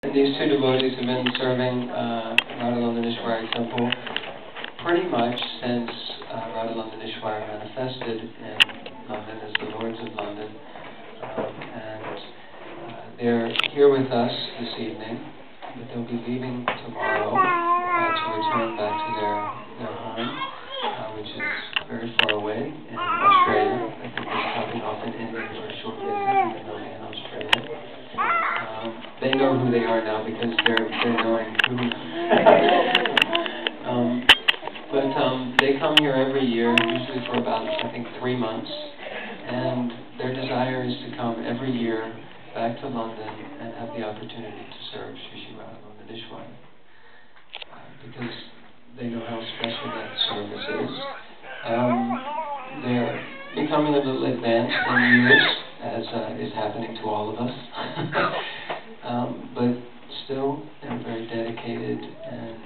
And these two devotees have been serving Radha Temple pretty much since Radha manifested in London as the Lords of London. They're here with us this evening, but they'll be leaving tomorrow to return back to their home, which is very far away in Australia. I think they're stopping off in India for a short visit, and then they'll be in Australia. They know who they are now because they're knowing who. They come here every year, usually for about, I think, 3 months, and their desire is to come every year back to London and have the opportunity to serve Shri Radha because they know how special that service is. They're becoming a little advanced in years, as is happening to all of us. But still, they're very dedicated and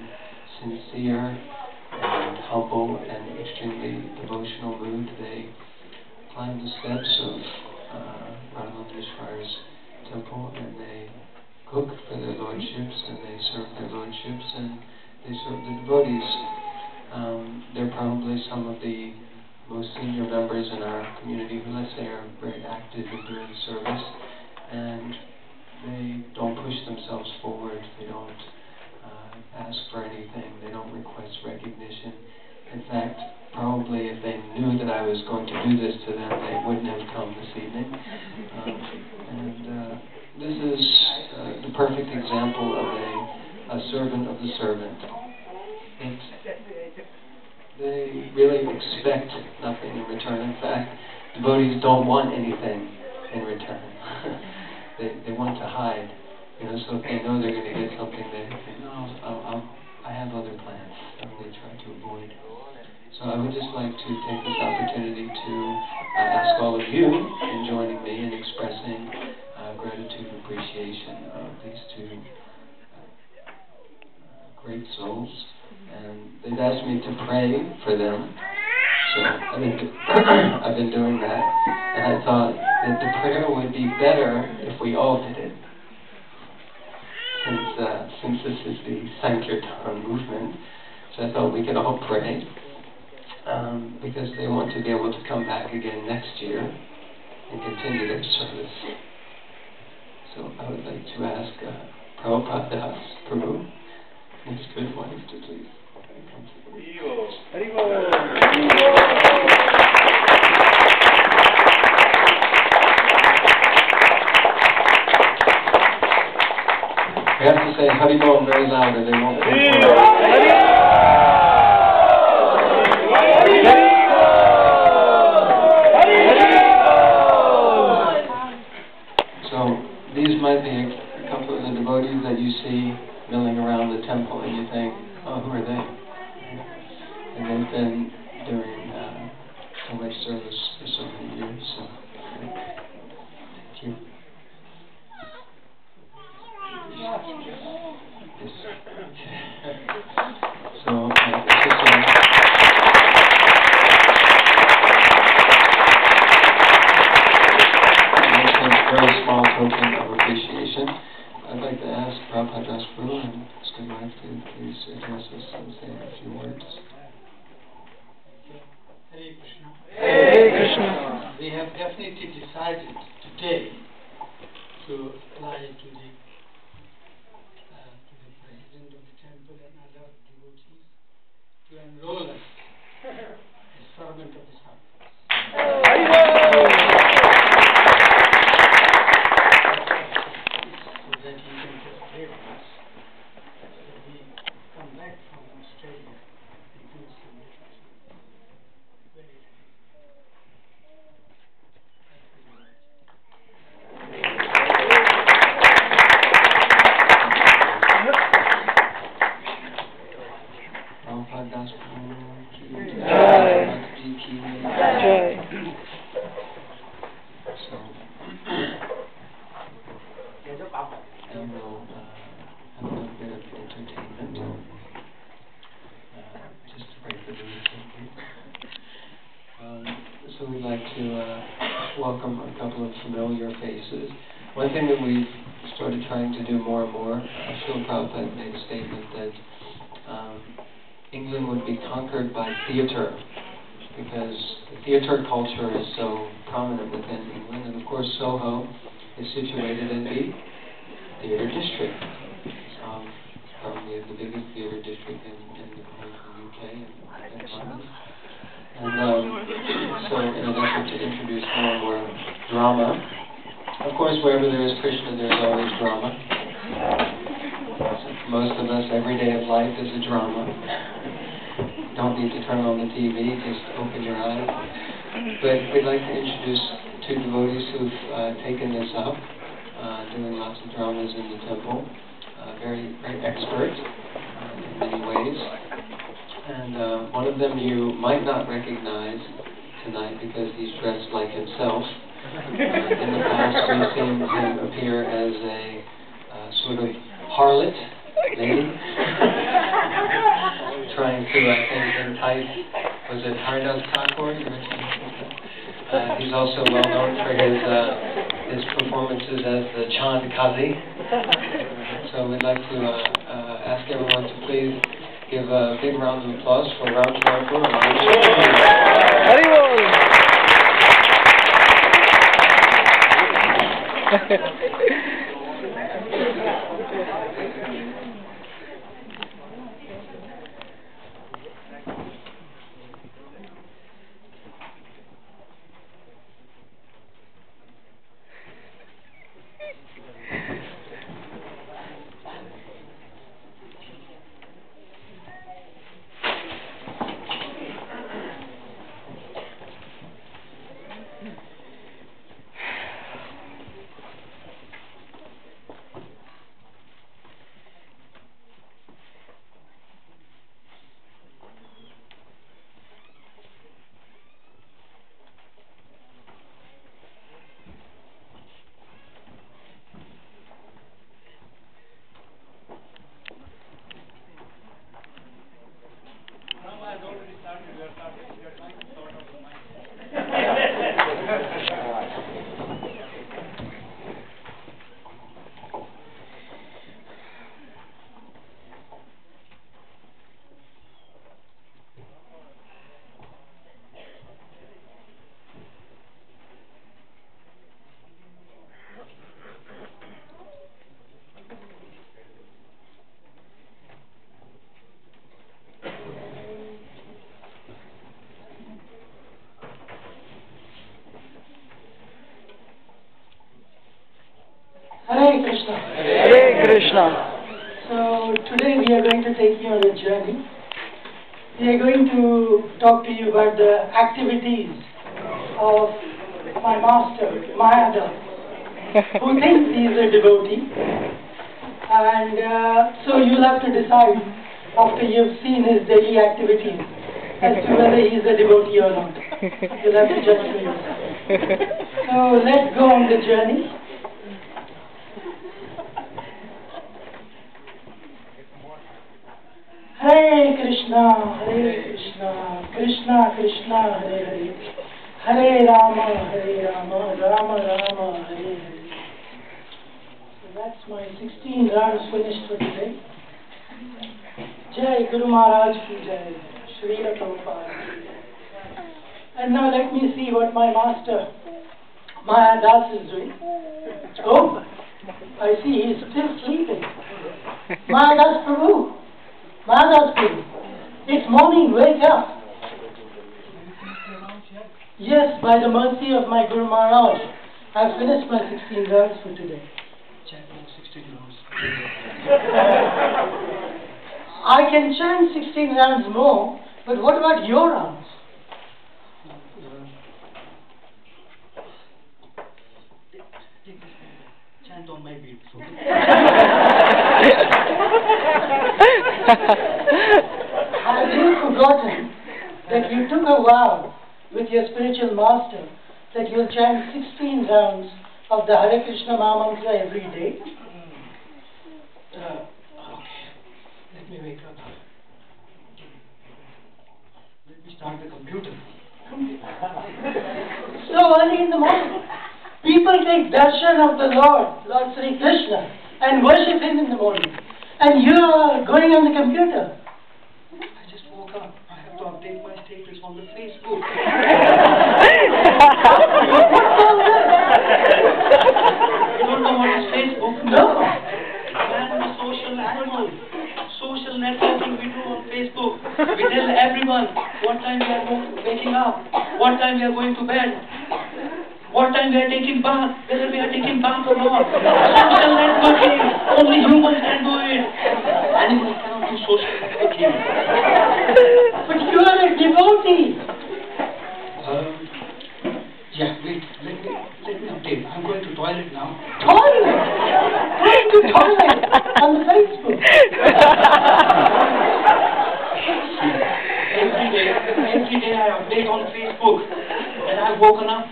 sincere and humble and extremely devotional mood. They climb the steps of Radha temple, and they cook for their lordships, and they serve their lordships, and they serve the devotees. They're probably some of the most senior members in our community who, let's say, are very active in doing service, and they don't push themselves forward. They don't ask for anything. They don't request recognition. In fact, probably if they knew that I was going to do this to them, they wouldn't have come this evening. This is the perfect example of a servant of the servant. They really expect nothing in return. In fact, devotees don't want anything in return. They want to hide. So if they know they're going to get something, they think, no, I have other plans. They try to avoid. So I would just like to take this opportunity to ask all of you in joining me in expressing gratitude and appreciation of these two great souls. And they've asked me to pray for them. So I've been doing that. And I thought that the prayer would be better if we all did it. Since this is the Sankirtan movement, so I thought we could all pray, because they want to be able to come back again next year and continue their service. So I would like to ask Prabhupada Das Prabhu and his good wife to please come forward. We have to say Haribol very loud or they won't come forward. So these might be a couple of the devotees that you see milling around the temple and you think, oh, who are they? And they've been doing so much service for so many years. So thank you. So a very small token of appreciation. I'd like to ask Prabhupada Das Prabhu and his good wife to please address us and say a few words. Hare Krishna. Hare Krishna. We have definitely decided today to apply to the president of the temple and other devotees to enroll us as servant of the service. So that you can just pray for us. So we come back from Australia and do some meditation. Very Prabhupada Das Prabhu ki Jai. So, and we'll have a little bit of entertainment, just to break the news. So we'd like to welcome a couple of familiar faces. One thing that we've started trying to do more and more. Srila Prabhupada made a statement that England would be conquered by theatre, because the theatre culture is so prominent within England, and of course Soho is situated in the theatre district. Probably the biggest theatre district in the UK and London. And so in an effort to introduce more and more drama, of course wherever there is Krishna there is always drama. Most of us, every day of life is a drama. Don't need to turn on the TV, just open your eyes. But we'd like to introduce two devotees who've taken this up, doing lots of dramas in the temple. Very, very expert in many ways. And one of them you might not recognize tonight because he's dressed like himself. In the past we've seen him appear as a sort of harlot lady, trying to, I think, entice, was it Haridas Thakur? He's also well known for his performances as the Chand Kazi. So we'd like to ask everyone to please give a big round of applause for Ram Thakur and Hare Krishna. Hare Krishna. So today we are going to take you on a journey. We are going to talk to you about the activities of my master, Mayada, who thinks he is a devotee. And so you'll have to decide after you've seen his daily activities as to whether he is a devotee or not. You'll have to judge for yourself. So let's go on the journey. Hare Krishna, Krishna Krishna, Hare Hare, Hare Rama, Rama Rama, Hare Hare. So that's my 16 rounds finished for today. Jai Guru Maharaj ki Jai, Srila Prabhupada ki Jai. And now let me see what my master Maya Das is doing. Oh, I see he's still sleeping. Maya Das Prabhu. Maharaj, it's morning, wake up. Yes, by the mercy of my Guru Maharaj, I've finished my 16 rounds for today. 16 rounds. I can chant 16 rounds more, but what about your rounds? Chant on my beat. Have you forgotten that you took a vow with your spiritual master that you'll chant 16 rounds of the Hare Krishna Mahamantra every day? Okay, let me wake up. Let me start the computer. So early in the morning. People take darshan of the Lord Sri Krishna, and worship Him in the morning. And you are going on the computer. I just woke up. I have to update my status on the Facebook. You don't know what is Facebook? No. Man is a social animal. Social networking we do on Facebook. We tell everyone what time we are waking up, what time we are going to bed, what time we are taking bath, whether we are taking bath or not. Social networking, only humans can do it. Animals cannot do social networking. But you are a devotee. Yeah, wait, let me update. I'm going to toilet now. Toilet? Going to toilet on the Facebook. Every day I update on Facebook. And I've woken up.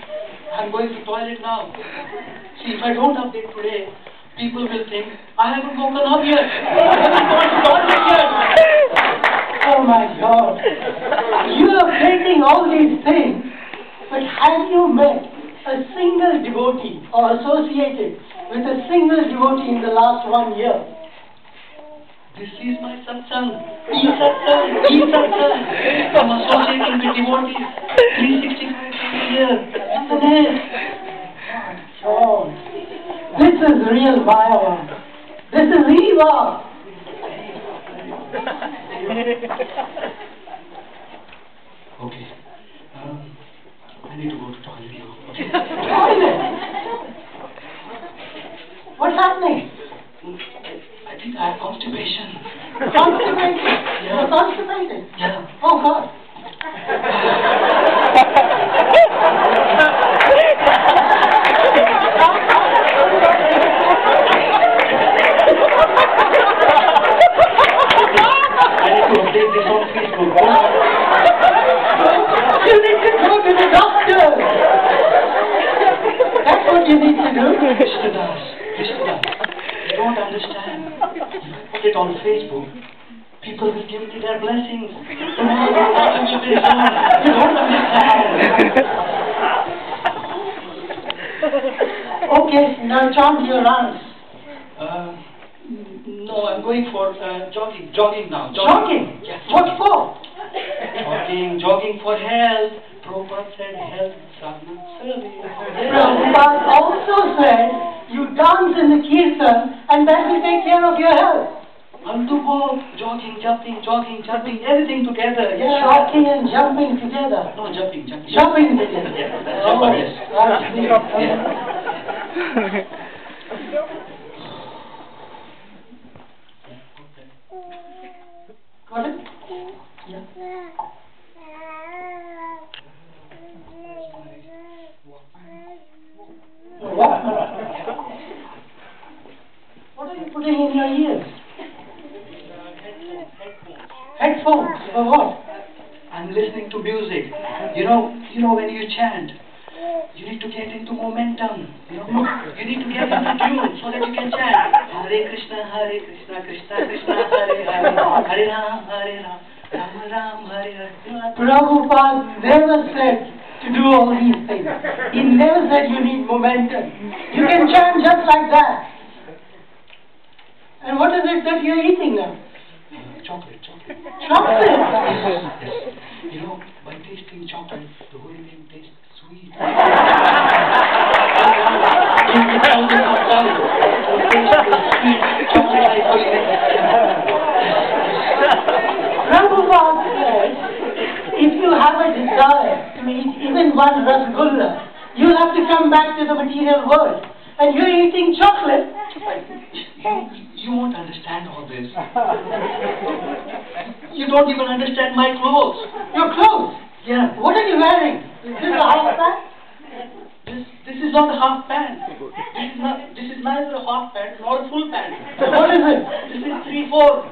I'm going to toilet now. See, if I don't update today, people will think I haven't woken up yet. I haven't gone to toilet yet. Oh my God. You are updating all these things, but have you met a single devotee or associated with a single devotee in the last 1 year? This is my satsang. E-satsang. E-satsang. I'm associating with devotees 365 times a year. Isn't it? Oh, this is real Maya. This is Eva. Okay. I need to go to toilet now. Okay. Toilet? What's happening? I think I have constipation. Constipated? Yeah. You're constipated? Yeah. Oh God. I need to update this on Facebook. You need to go to the doctor. That's what you need to do. Krishnadas, you don't understand. If I put it on Facebook, people will give me their blessings. Tomorrow the water will be resolved. You don't understand. Okay, now chant your rounds. No, I'm going for jogging. Jogging now. Jogging? Yes. What for? Jogging for health. Prabhupada said health is sadhana service. Prabhupada also said you dance in the kirtan and that will take care of your health. I'll do both. Jogging, jumping, everything together. Yeah, walking and jumping together. No, jumping. Jumping together. Yeah, Oh, yes. I see. Yeah. Got it? Yeah. What are you putting in your ears? Headphones. For what? I'm listening to music. You know when you chant, you need to get into momentum. You need to get into tune so that you can chant. Hare Krishna, Krishna Krishna, Hare Hare, Hare Ram, Ram Ram, Hare Hare. Prabhupada never said to do all these things. He never said you need momentum. You can chant just like that. And what is it that you're eating now? Chocolate. Chocolate? Yes. By tasting chocolate, the whole thing tastes sweet. Prabhupada said, if you have a desire to eat even one rasgulla, you'll have to come back to the material world. And you're eating chocolate. You won't understand all this. You don't even understand my clothes. Your clothes? Yeah. What are you wearing? Is this a half pant? This is not a half pant. This is neither a half pant nor a full pant. What is it? This is 3/4.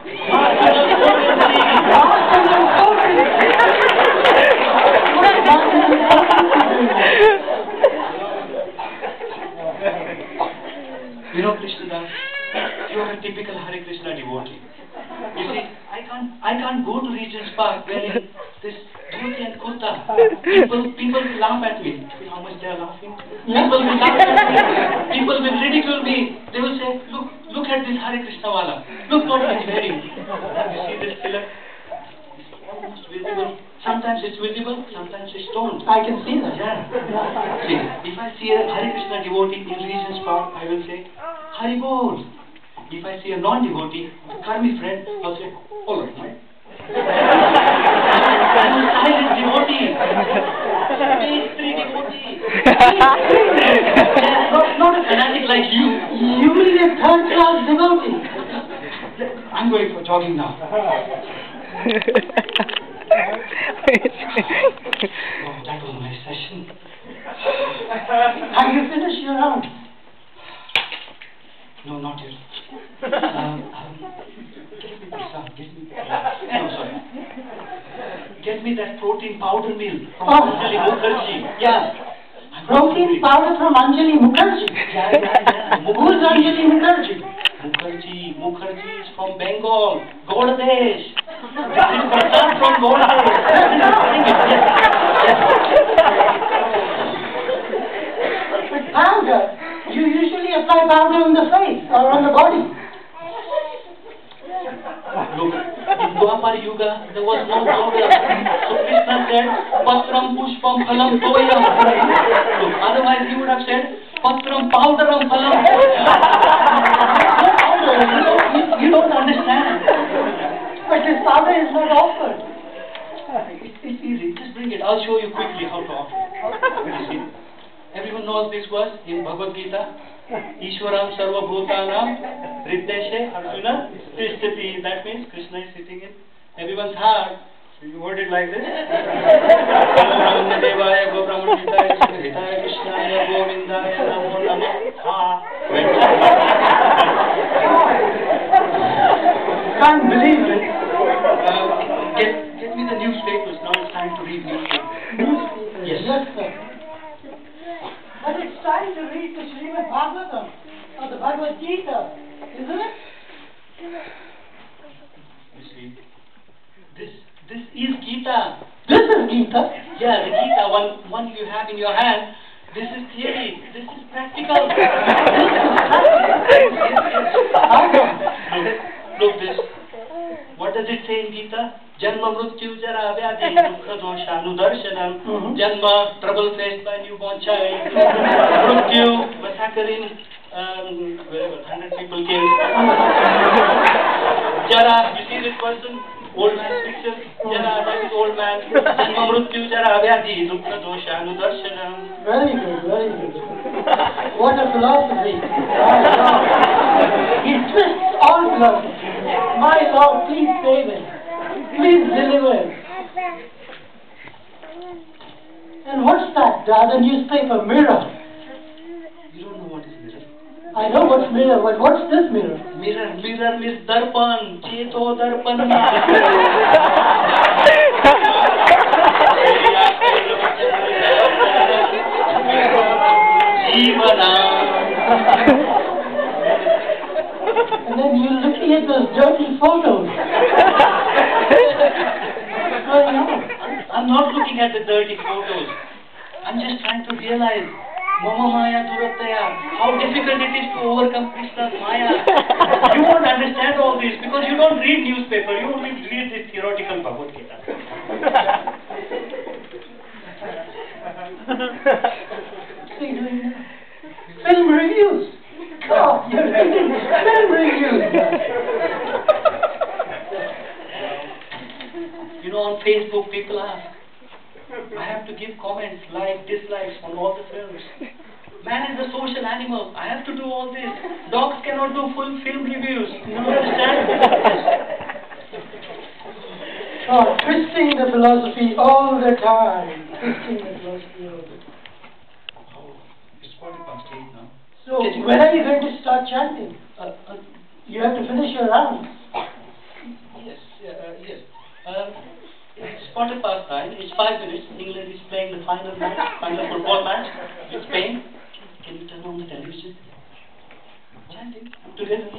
Krishnadas, you are a typical Hare Krishna devotee. You see, I can't go to Regent's Park wearing this dhoti and kurta. People will laugh at me. See how much they are laughing? People will laugh at me. People will ridicule me. They will say, look at this Hare Krishna wala. Look what he's wearing. You see this pillar? It's almost visible. Sometimes it's visible, sometimes it's don't. I can see that. Yeah. See, if I see a Hare Krishna devotee in religious part, I will say, Hari Bol. If I see a non-devotee, a karmi friend, I'll say, all right, mate. I'm a silent devotee. Page 3 devotee. Not a fanatic like you. You mean a third-class devotee? I'm going for jogging now. Oh, that was my session. Have you finished your round? No, not yet. Get me prasad. No, sorry. Get me that protein powder meal from Anjali Mukherjee. Yeah. Protein powder from Anjali Mukherjee? Yeah. Who's Anjali Mukherjee? Mukherjee is from Bengal. Godadesh. This is prasad from Godadesh. But powder, you usually apply powder on the face or on the body. Look, in Dwapar Yuga, there was no powder. So Krishna said, Patram Pushpam Phalam Toyam. Look, otherwise he would have said, Patram Powderam Phalam. You don't understand. But this powder is not offered. It's easy. Just bring it. I'll show you quickly how to offer it. You see? Everyone knows this verse in Bhagavad Gita. Ishwaram Sarva Bhutanam Riddeshe Arjuna Tishtati. That means Krishna is sitting in everyone's heart. So you word it like this. Devaya Gobramanitaya Hitaya Krishnaya Govindaya Namo Namaha. Can't believe it. Get me the newspapers. Now it's time to read newspapers. Newspapers. Yes. Yes, sir. But it's time to read the Srimad Bhagavatam or the Bhagavad Gita, isn't it? You see, this is Gita. This is Gita. Yeah, the Gita, one you have in your hand. This is theory. This is practical. Look this. What does it say in Gita? Janma mrityu jara vyadhi dukha doshanu darshanam. Janma, trouble faced by newborn child. Mrityu, massacring, wherever 100 people killed. Jara, you see this person? Old man's picture. Jara, that is old man. Janma mrityu jara vyadhi dukha doshanu darshanam. Very good, very good. What a philosophy. He twists all philosophy. My Lord, please save him. Please deliver him. And what's that? The other newspaper, Mirror. You don't know what is mirror? I know what's Mirror, but what's this Mirror? Mirror means darpan. Cheto darpan. And then you're looking at those dirty photos. What's going on? I'm not looking at the dirty photos. I'm just trying to realize Mama Maya Durataya, how difficult it is to overcome Krishna's Maya. You won't understand all this because you don't read newspaper, you only read this theoretical Bhagavad Gita. What's he doing now? Film reviews. God, you're reading film reviews. You know, on Facebook people ask, I have to give comments, like, dislikes on all the films. Man is a social animal. I have to do all this. Dogs cannot do full film reviews. You understand? Oh, twisting the philosophy all the time. Twisting the philosophy all the time. Oh, it's 8:40 now. So, when are you going to start chanting? You have to finish your round. Yes, yes. It's 9:15. It's 5 minutes. England is playing the final match, final football match with Spain. Can you turn on the television? Chanting together.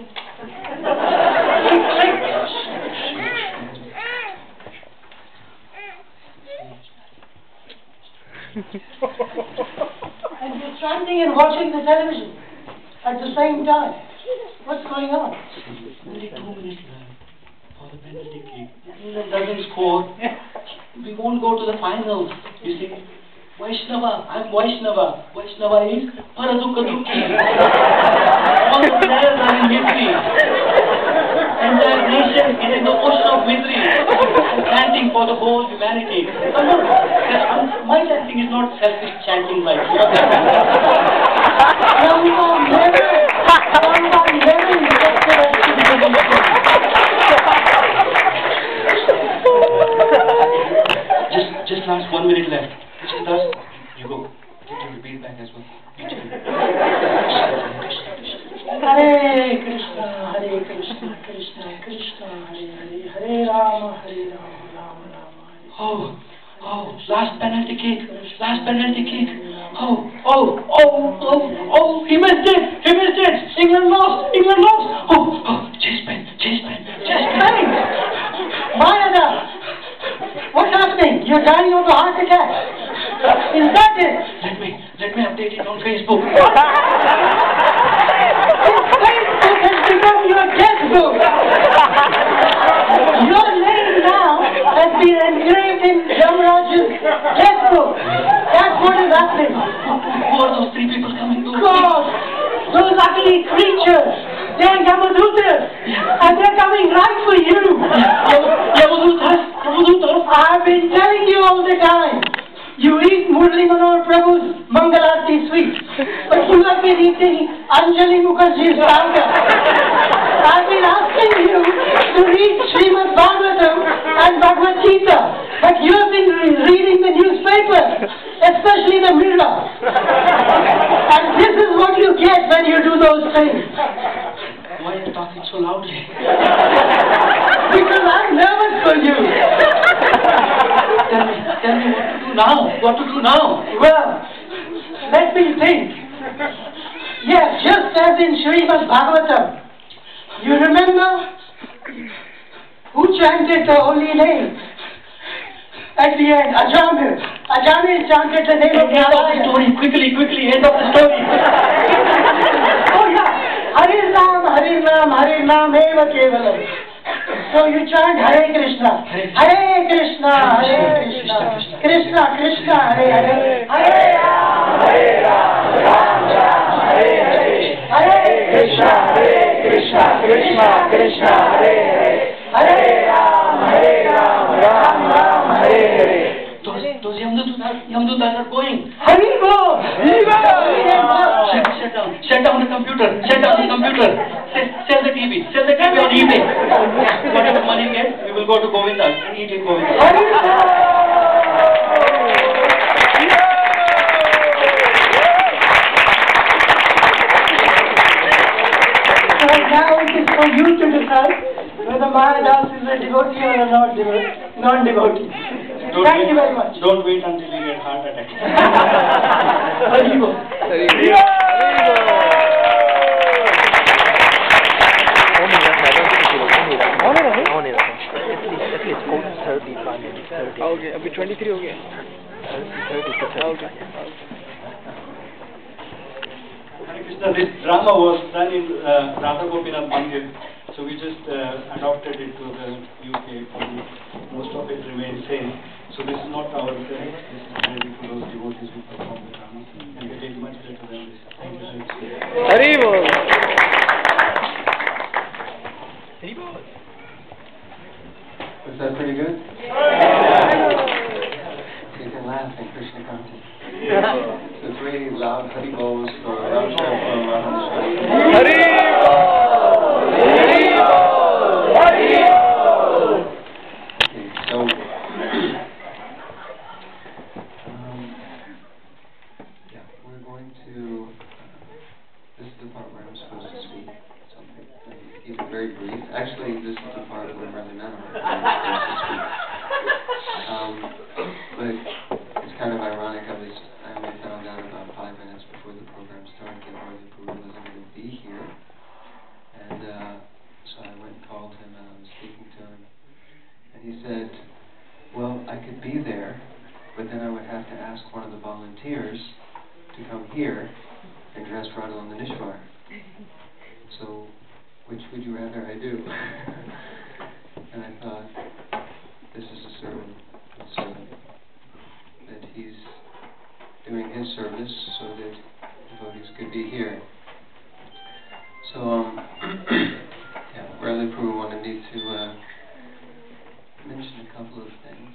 And you're chanting and watching the television at the same time. What's going on? Only 2 minutes left for the penalty kick. England doesn't score. We won't go to the finals. You see, Vaishnava, I'm Vaishnava. Vaishnava is Paradukka Dukhi. All the players are in misery. Entire nation is in the ocean of misery. I'm chanting for the whole humanity. My chanting is not selfish chanting like yours. Just last 1 minute left. Thus, you go. You can repeat back as well. Hare Krishna, Hare Krishna, Krishna Krishna, Hare Hare, Hare Rama, Rama Rama. Oh, last penalty kick, last penalty kick. He missed it. England lost. Chase pen. Mayada, what's happening? You're dying of a heart attack. Is that it? Let me update it on Facebook. Facebook has become your textbook. Your name now has been engraved in Yamaraj's textbook. That's what is happening. Who are those 3 people coming to? God, those ugly creatures. They are Yamadutas. And they're coming right for you. Yamadutas. I've been telling you all the time. You eat Murli Manohar Prabhu's Mangalarti sweet, but you have been eating Anjali Mukherjee's powder. I've been asking you to read Srimad Bhagavatam and Bhagavad Gita, but you have been reading the newspaper, especially the Mirror. And this is what you get when you do those things. Why are you talking so loudly? Because I'm nervous for you. Tell me what to do now? Well, let me think. Yes, just as in Srimad Bhagavatam, you remember who chanted the holy name? At the end, Ajamil. Ajamil chanted the name of End of the story, quickly, end of the story. Oh yeah, Hare Ram, Eva Kevalam. So you chant Hare Krishna, Hare Krishna, Krishna Krishna, Hare Hare, Hare Ram, Ram, Hare Krishna, Krishna Krishna, Hare Ram, Ram, Hare. Those Yamdutas are going. Haribo! Shut down the computer. Sell the TV on eBay. Whatever money we get, we will go to Govinda and eat in Govinda. So now it is for you to decide whether Mahadas is a devotee or a non-devotee. Thank you very much. Don't wait until you get heart attack. Haribo. Okay, अभी 23 हो गया. 30. Krishna, this drama was done in Radha Gopinath Mandir, so we just adopted it to the UK. Most of it remains same. So this is not our this is really for those devotees who perform the drama, and they did much better than this. Thank you so much. Haribo. Was that pretty good? You can laugh in Krishna Kanti. So 3 loud Haribols for Ramshar from Maharashtra. Haribo. Okay, so yeah, we're going to. This is the part where I'm supposed to speak something. Keep it very brief. Actually, this is the part where Mother Nana is supposed to speak. But it's kind of ironic. I only found out about 5 minutes before the program started that Mother Puru wasn't going to be here, and so I went and called him and I was speaking to him, and he said, "Well, I could be there, but then I would have to ask one of the volunteers to come here and dress Radha on the Nishwar. So, which would you rather I do? And I thought, this is a servant, that he's doing his service so that devotees could be here. So, yeah, Radha Prabhu wanted me to mention a couple of things.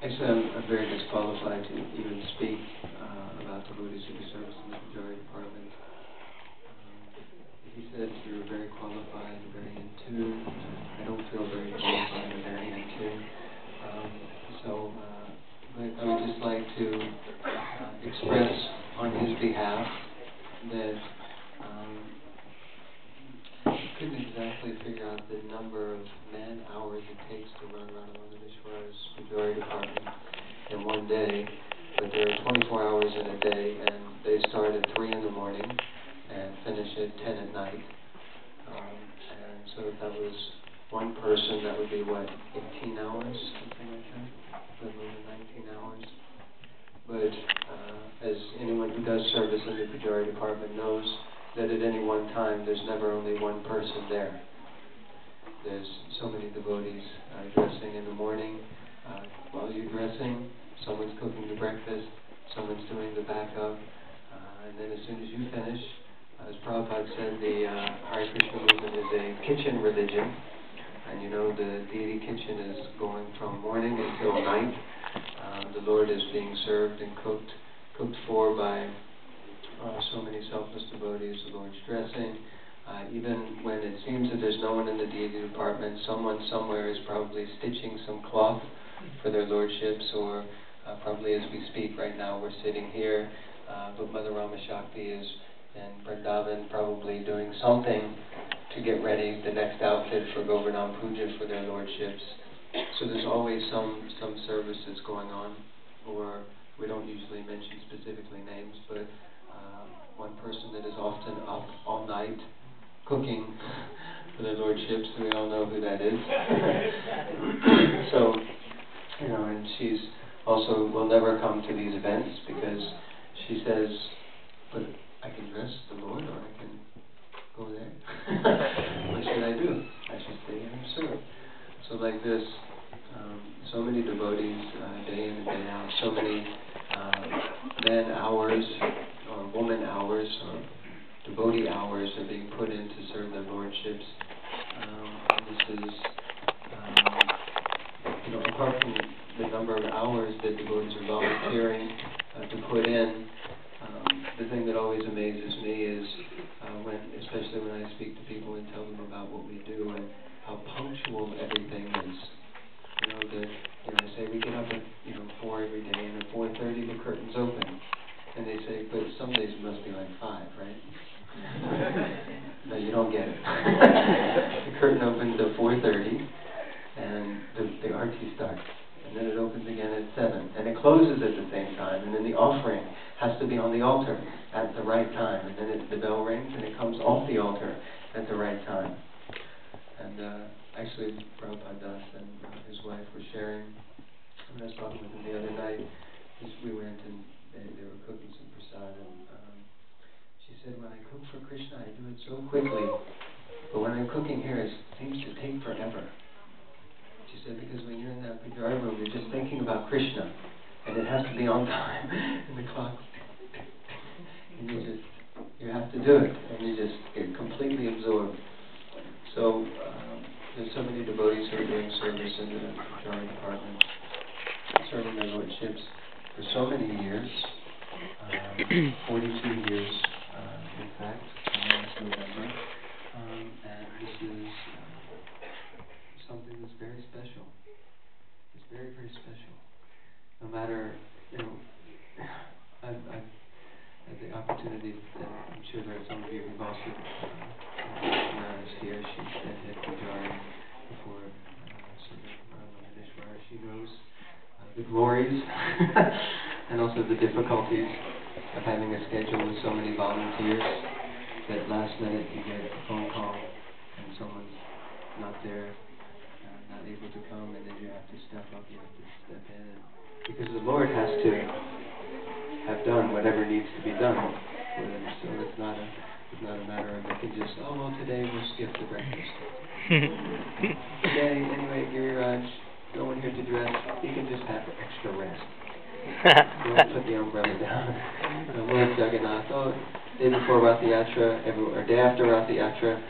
Actually, I'm very disqualified to even speak about devotees who do service in the Pujari department. He said you're very qualified, very in tune. I don't feel very qualified or very in tune. But I would just like to express on his behalf that I couldn't exactly figure out the number of man-hours it takes to run Radhamandaneshwar's Pujari department in one day, but there are 24 hours in a day, and they start at 3 in the morning and finish at 10 at night. And so if that was one person, that would be, what, 18 hours, something like that? A little over 19 hours. But as anyone who does service in the Pujari department knows, that at any one time there's never only one person there. There's so many devotees dressing in the morning. While you're dressing, someone's cooking the breakfast, someone's doing the backup, and then as soon as you finish, as Prabhupada said, the Hare Krishna movement is a kitchen religion, and you know the deity kitchen is going from morning until night. The Lord is being served and cooked for by so many selfless devotees. The Lord's dressing. Even when it seems that there's no one in the deity department, someone somewhere is probably stitching some cloth for their lordships, or probably as we speak right now, we're sitting here, but Mother Rama Shakti is in Vrindavan probably doing something to get ready the next outfit for Govardhan Puja for their lordships. So there's always some service that's going on, or we don't usually mention specifically names, but one person that is often up all night cooking for their lordships, we all know who that is. So, you know, and she's also will never come to these events because she says, but I can dress the Lord, or I can go there. What should I do? I should stay here and serve. So like this, so many devotees, day in and day out, so many man hours, or woman hours, or devotee hours are being put in to serve their lordships. And this is, you know, apart from the number of hours that devotees are volunteering to put in, the thing that always amazes me is especially when I speak to people and tell them about what we do and how punctual everything is. You know, I say we get up at 4 every day, and at 4:30 the curtain's open, and they say, but some days it must be like 5, right? No, you don't get it. The curtain opens at 4:30, and the arti starts. And then it opens again at 7, and it closes at the same time, and then the offering has to be on the altar at the right time, and then the bell rings, and it comes off the altar at the right time. And actually, Prabhupada Das and his wife were sharing, when I was talking with them the other night, we went and they were cooking some prasad, and she said, when I cook for Krishna, I do it so quickly, but when I'm cooking here, it seems to take forever. She said, because when you're in that Pujari room, you're just thinking about Krishna, and it has to be on time, and the clock, and you have to do it, and you just get completely absorbed. So there's so many devotees who are doing service in the Pujari department, serving their lordships for so many years, 42 years, in fact, last November, and this is something that's very special. It's very, very special. No matter, I've had the opportunity, and I'm sure that some of you have also, when I was here, she's been head Pujari before serving Radhamandaneshwar. She knows the glories and also the difficulties of having a schedule with so many volunteers that last minute you get a phone call and someone's not there, not able to come, and then you have to step up, you have to step in. And because the Lord be done for them. So it's not a matter of they can just, oh well, today we'll skip the breakfast. Today, anyway, Giri Raj, no one here to dress. You can just have extra rest. Don't put the umbrella down. Lord Jagannath, day before Rath Yatra, or day after Rath Yatra,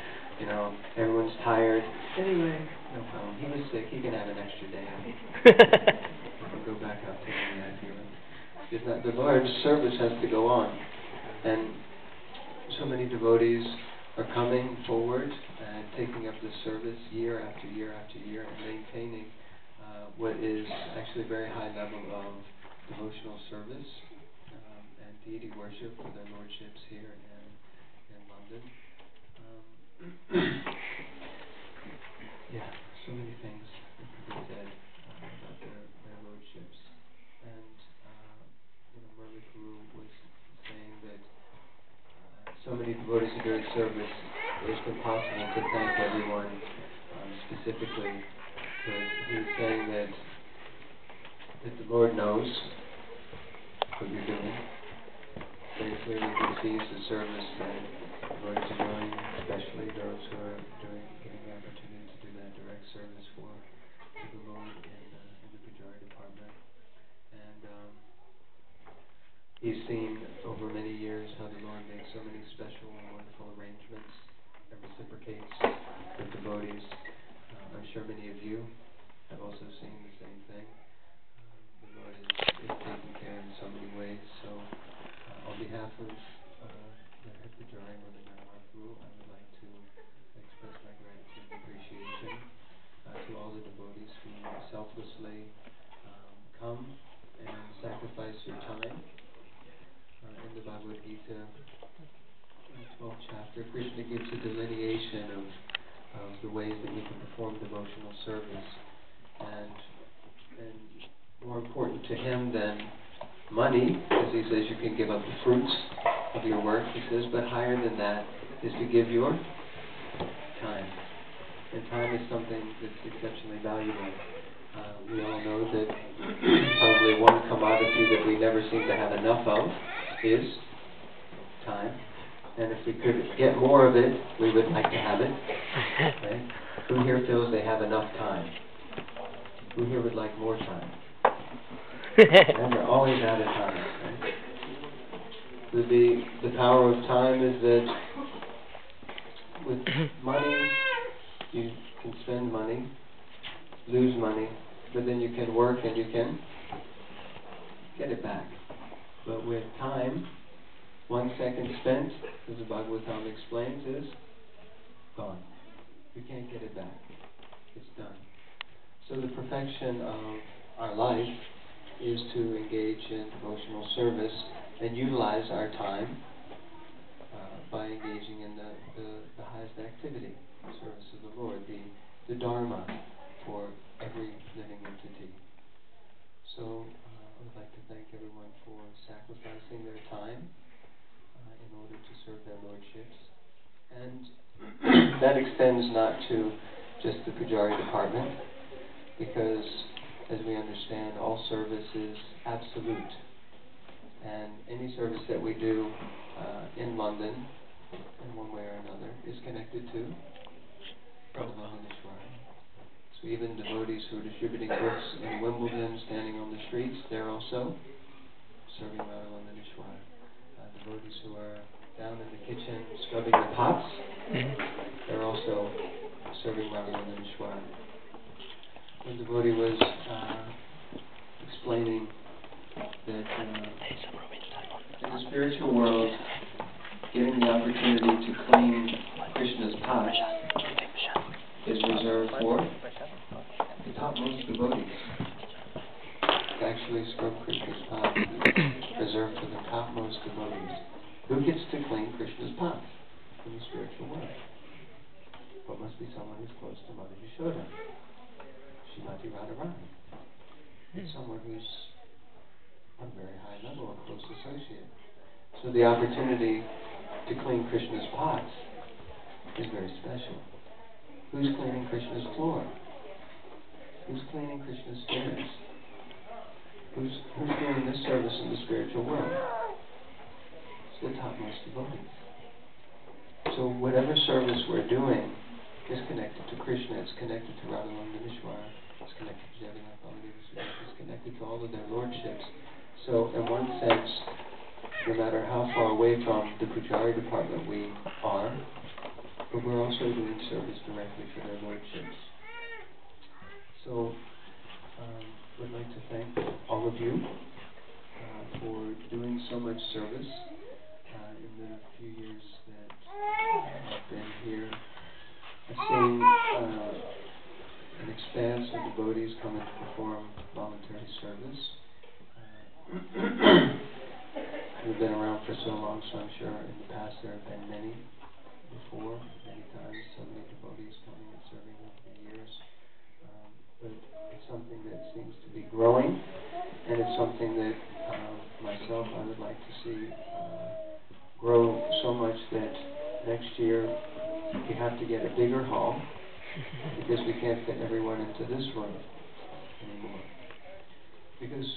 everyone's tired. Anyway, no problem. He was sick. He can have an extra day. He can go back out to the feeling. The Lord's service has to go on, and so many devotees are coming forward and taking up this service year after year after year and maintaining what is actually a very high level of devotional service and deity worship for their lordships here in London. Yeah, so many things that could be said about their lordships. And Murli Guru was saying that so many devotees are doing service, it's impossible to thank everyone specifically. But he was saying that the Lord knows what you're doing. Very clearly he sees the service that devotees are doing, especially those who are getting the opportunity to do that direct service for the Lord in the Pujari department. And he's seen over many years how the Lord makes so many special and wonderful arrangements and reciprocates with devotees. I'm sure many of you have also seen the same thing. The Lord is taking care in so many ways. So on behalf of the head Pujari, Mother Guru, I would like to express my gratitude and appreciation to all the devotees who selflessly come and sacrifice your time. In the Bhagavad Gita, 12th chapter, Krishna gives a delineation of the ways that we can perform devotional service. And more important to him than money, as he says, you can give up the fruits of your work, he says, but higher than that is to give your time. And time is something that's exceptionally valuable. We all know that probably one commodity that we never seem to have enough of is time. And if we could get more of it, we would like to have it. Right? Who here feels they have enough time? Who here would like more time? And we're always out of time. Right? The power of time is that with money, you can spend money, lose money, but then you can work and you can get it back. But with time, 1 second spent, as the Bhagavatam explains, is gone. You can't get it back. It's done. So the perfection of our life is to engage in devotional service and utilize our time by engaging in the highest activity, service of the Lord, the Dharma for every living entity. So I would like to thank everyone for sacrificing their time in order to serve their lordships. And that extends not to just the Pujari department, because as we understand, all service is absolute. And any service that we do in London, in one way or another, is connected to Radha-Ishwara. So even devotees who are distributing books in Wimbledon, standing on the streets, they're also serving Radha-Ishwara. Devotees who are down in the kitchen scrubbing the pots, they're also serving Radha-Ishwara. One devotee was explaining that in the spiritual world, getting the opportunity to clean Krishna's pot is reserved for the topmost devotees. To actually scrub Krishna's pot is reserved for the topmost devotees. Who gets to clean Krishna's pot in the spiritual world? But must be someone who's close to Mother Yashoda. Shrimati Radharani. It's someone who's on a very high level, a close associate. So the opportunity to clean Krishna's pots is very special. Who's cleaning Krishna's floor? Who's cleaning Krishna's stairs? Who's doing this service in the spiritual world? It's the topmost devotee. So whatever service we're doing is connected to Krishna, it's connected to Radha Mandanishwara, it's connected to Jagannath Baladev, it's connected to all of their lordships. So in one sense, no matter how far away from the Pujari department we are, but we're also doing service directly for their lordships. So would like to thank all of you for doing so much service in the few years that I've been here. I've seen an expanse of devotees come in to perform voluntary service. We've been around for so long, so I'm sure in the past there have been many before, many times, so many devotees coming and serving over the years. But it's something that seems to be growing, and it's something that myself I would like to see grow so much that next year we have to get a bigger hall because we can't fit everyone into this room anymore. Because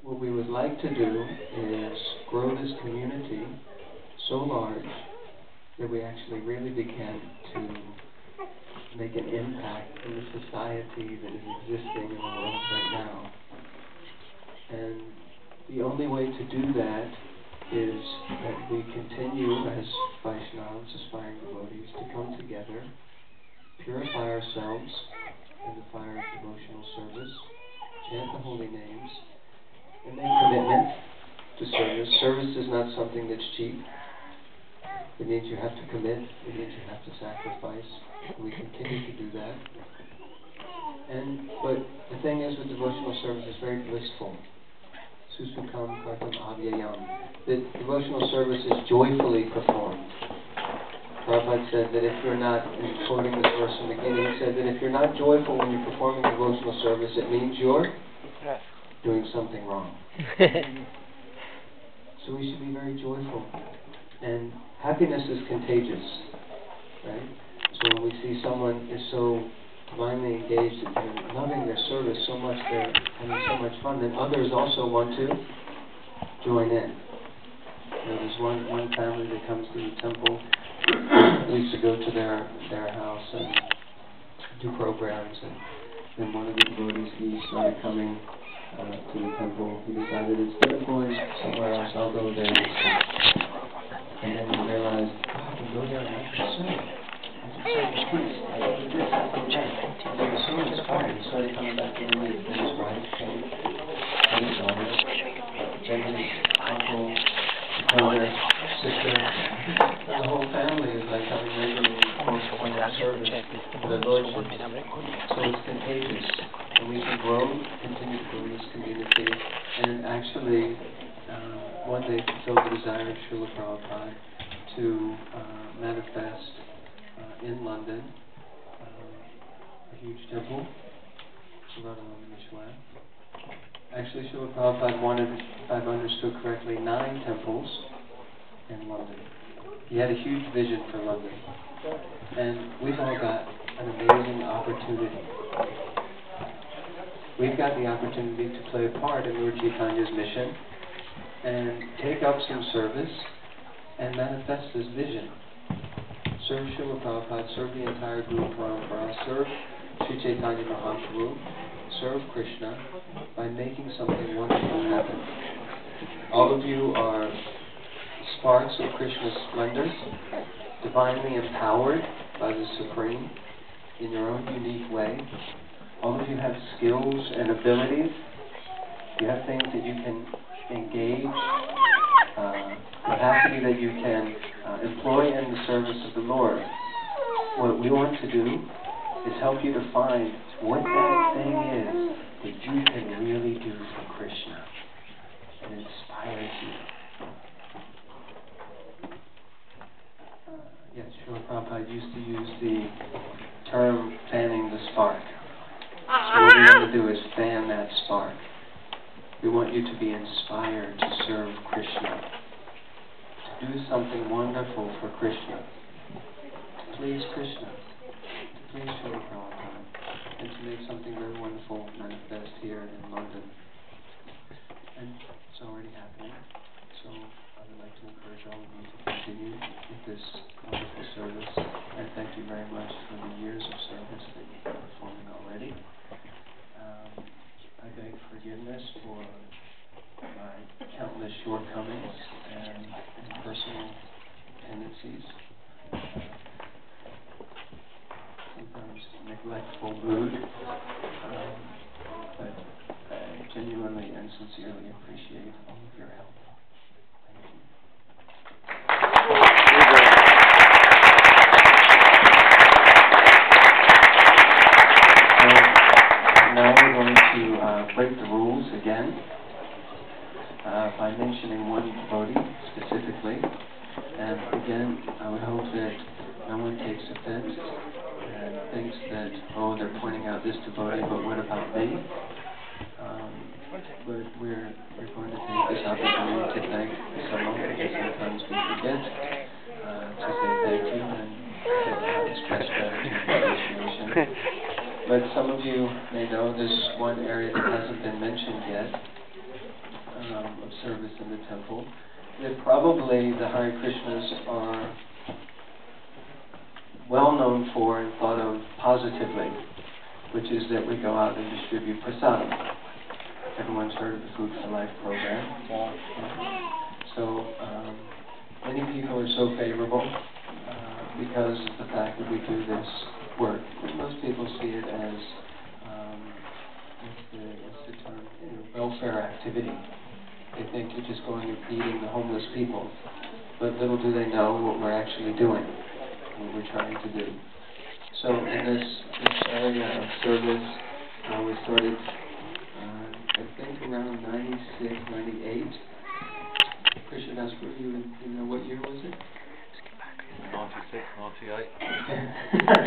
what we would like to do is grow this community so large that we actually really begin to make an impact in the society that is existing in the world right now. And the only way to do that is that we continue as Vaishnavas, aspiring devotees, to come together, purify ourselves in the fire of devotional service, chant the holy names, and make commitment to service. Service is not something that's cheap. It means you have to commit, it means you have to sacrifice, and we continue to do that. But the thing is with devotional service, it's very blissful. Susukam kartam avyayam. The devotional service is joyfully performed. Prabhupada said that if you're not, in quoting this verse from the Gita, he said that if you're not joyful when you're performing devotional service, it means you're doing something wrong. So we should be very joyful. And happiness is contagious, right? So when we see someone is so divinely engaged and they're loving their service so much, they're having so much fun, then others also want to join in. There's one family that comes to the temple. We used to go to their house and do programs, and then one of the devotees, he started coming to the temple. He decided instead of going somewhere else, I'll go there. And then he realized, I can go there and I can serve. I can serve the priest. I can do this, I can do that. And he was so inspired. He started coming back every week. Then his wife came, and his daughters, then his uncle, brother, sister. The whole family is like coming regularly for service for the Lordship. So it's contagious. And we can grow, continue to grow this community. And actually, one day fulfill the desire of Srila Prabhupada to manifest in London a huge temple, Radha Mandanishwara. Actually, Srila Prabhupada wanted, if I've understood correctly, 9 temples in London. He had a huge vision for London. And we've all got an amazing opportunity. We've got the opportunity to play a part in Lord Chaitanya's mission and take up some service and manifest this vision. Serve Srila Prabhupada, serve the entire Guru Parampara, serve Sri Chaitanya Mahaprabhu, serve Krishna by making something wonderful happen. All of you are sparks of Krishna's splendor, divinely empowered by the Supreme in your own unique way. All of you have skills and abilities. You have things that you can engage, capacity that you can employ in the service of the Lord. What we want to do is help you to find what that thing is that you can really do for Krishna. It inspires you. Yes, Srila Prabhupada used to use the term fanning the spark. So what we want to do is fan that spark. We want you to be inspired to serve Krishna, to do something wonderful for Krishna, to please Krishna, to please Srila Prabhupada, and to make something very wonderful manifest here in London. And it's already happening, so I would like to encourage very much for the years of service that you've been performing already. I beg forgiveness for my countless shortcomings and personal tendencies, sometimes neglectful mood, but I genuinely and sincerely appreciate all of your help. Thank you. Now we're going to break the rules again by mentioning one devotee specifically. And again, I would hope that no one takes offense and thinks that, oh, they're pointing out this devotee, but what about me? But we're going to take this opportunity to thank someone, because sometimes we forget to say thank you and express gratitude and appreciation. But some of you may know this one area that hasn't been mentioned yet of service in the temple, that probably the Hare Krishnas are well known for and thought of positively, which is that we go out and distribute prasadam. Everyone's heard of the Food for Life program. So many people are so favorable because of the fact that we do this work. And most people see it as what's the term? Welfare activity. They think you're just going and feeding the homeless people, but little do they know what we're actually doing, what we're trying to do. So in this area of service, we started, I think, around 96, 98. Krishnadas, you know what year was it? 96, 98.